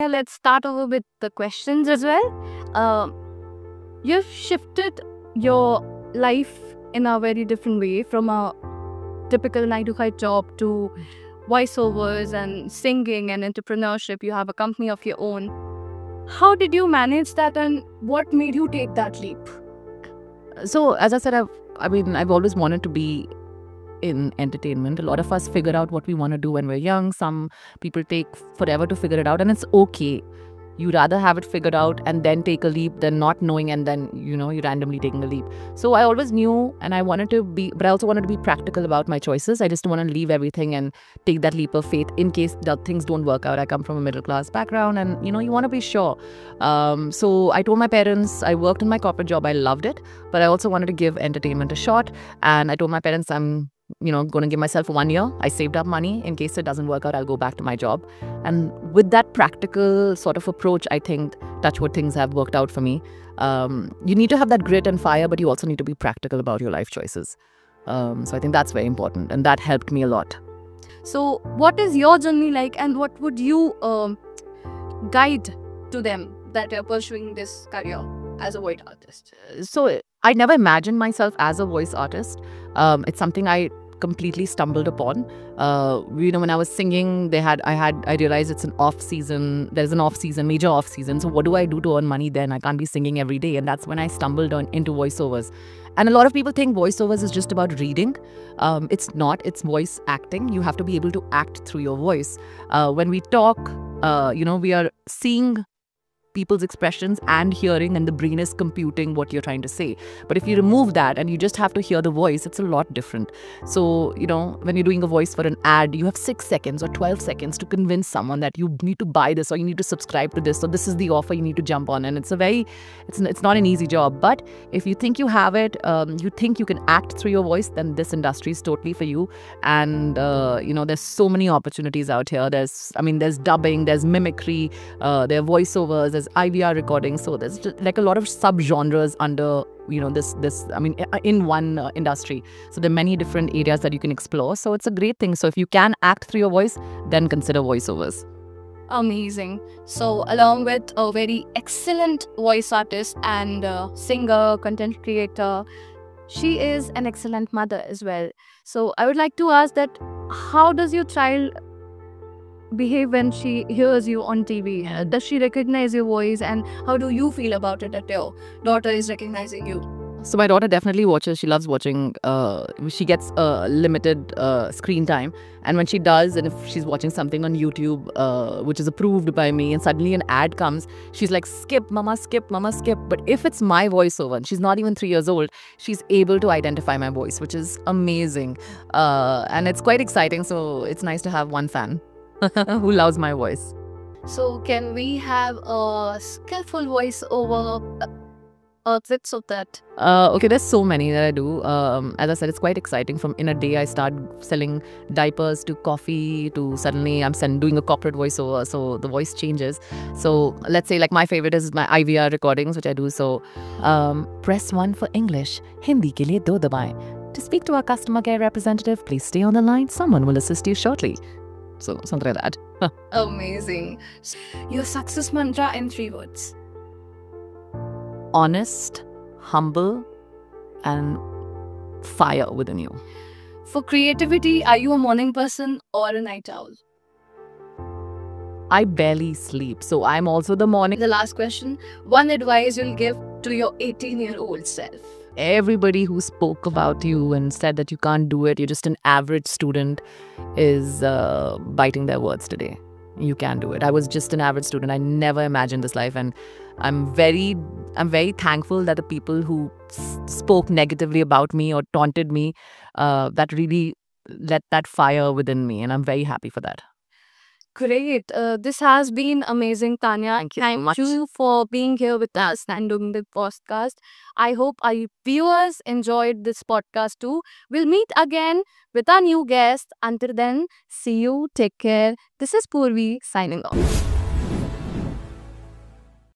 Let's start over with the questions as well. You've shifted your life in a very different way from a typical 9 to 5 job to voiceovers and singing and entrepreneurship. You have a company of your own. How did you manage that, and what made you take that leap? So, as I said, I've always wanted to be in entertainment. A lot of us figure out what we want to do when we're young. Some people take forever to figure it out, and it's okay. You rather have it figured out and then take a leap than not knowing and then, you're randomly taking a leap. So I always knew, and I wanted to be, but I also wanted to be practical about my choices. I just don't want to leave everything and take that leap of faith in case things don't work out. I come from a middle class background, and you want to be sure. So I told my parents, I worked in my corporate job. I loved it, but I also wanted to give entertainment a shot. And I told my parents, I'm going to give myself 1 year. I saved up money. In case it doesn't work out, I'll go back to my job. And with that practical sort of approach, I think touchwood things have worked out for me. You need to have that grit and fire, but you also need to be practical about your life choices. So I think that's very important, and that helped me a lot. So what is your journey like, and what would you guide to them that are pursuing this career as a voice artist? So I never imagined myself as a voice artist. It's something I completely stumbled upon. When I was singing, I realized it's an off season. There's an off season, major off season. So what do I do to earn money then? I can't be singing every day. And that's when I stumbled into voiceovers. And a lot of people think voiceovers is just about reading. It's not. It's voice acting. You have to be able to act through your voice. When we talk, we are seeing people's expressions and hearing, and the brain is computing what you're trying to say. But if you remove that and you just have to hear the voice, it's a lot different. So, when you're doing a voice for an ad, you have 6 seconds or 12 seconds to convince someone that you need to buy this, or you need to subscribe to this, or this is the offer you need to jump on. And it's not an easy job. But if you think you have it, you think you can act through your voice, then this industry is totally for you. And, there's so many opportunities out here. There's dubbing, there's mimicry, there are voiceovers, there's IVR recording. So there's just like a lot of sub-genres under, in one industry. So there are many different areas that you can explore. So it's a great thing. So if you can act through your voice, then consider voiceovers. Amazing. So along with a very excellent voice artist and singer, content creator, she is an excellent mother as well. So I would like to ask that, how does your child behave when she hears you on TV? Does she recognize your voice, and how do you feel about it that your daughter is recognizing you? So my daughter definitely watches. She loves watching. She gets limited screen time, and when she does, and if she's watching something on YouTube, which is approved by me, and suddenly an ad comes, she's like, skip, mama, skip, mama, skip. But if it's my voiceover, and she's not even 3 years old, she's able to identify my voice, which is amazing. And it's quite exciting. So it's nice to have one fan who loves my voice. So can we have a skillful voiceover clips of that? Okay, there's so many that I do. As I said, it's quite exciting. From in a day, I start selling diapers to coffee to suddenly I'm doing a corporate voiceover. So the voice changes. So let's say like my favorite is my IVR recordings, which I do. So press 1 for English. Hindi ke liye 2 dabaएं. To speak to our customer care representative, please stay on the line. Someone will assist you shortly. So something like that. Amazing. Your success mantra in 3 words. Honest, humble, and fire within you. For creativity, are you a morning person or a night owl? I barely sleep, so I'm also the morning. The last question, one advice you'll give to your 18-year-old self. Everybody who spoke about you and said that you can't do it, you're just an average student, is biting their words today. You can do it. I was just an average student. I never imagined this life, and I'm very thankful that the people who spoke negatively about me or taunted me, that really lit that fire within me, and I'm very happy for that. Great. This has been amazing, Tanya. Thank you so much. Thank you for being here with us and doing the podcast. I hope our viewers enjoyed this podcast too. We'll meet again with our new guest. Until then, see you. Take care. This is Purvi signing off.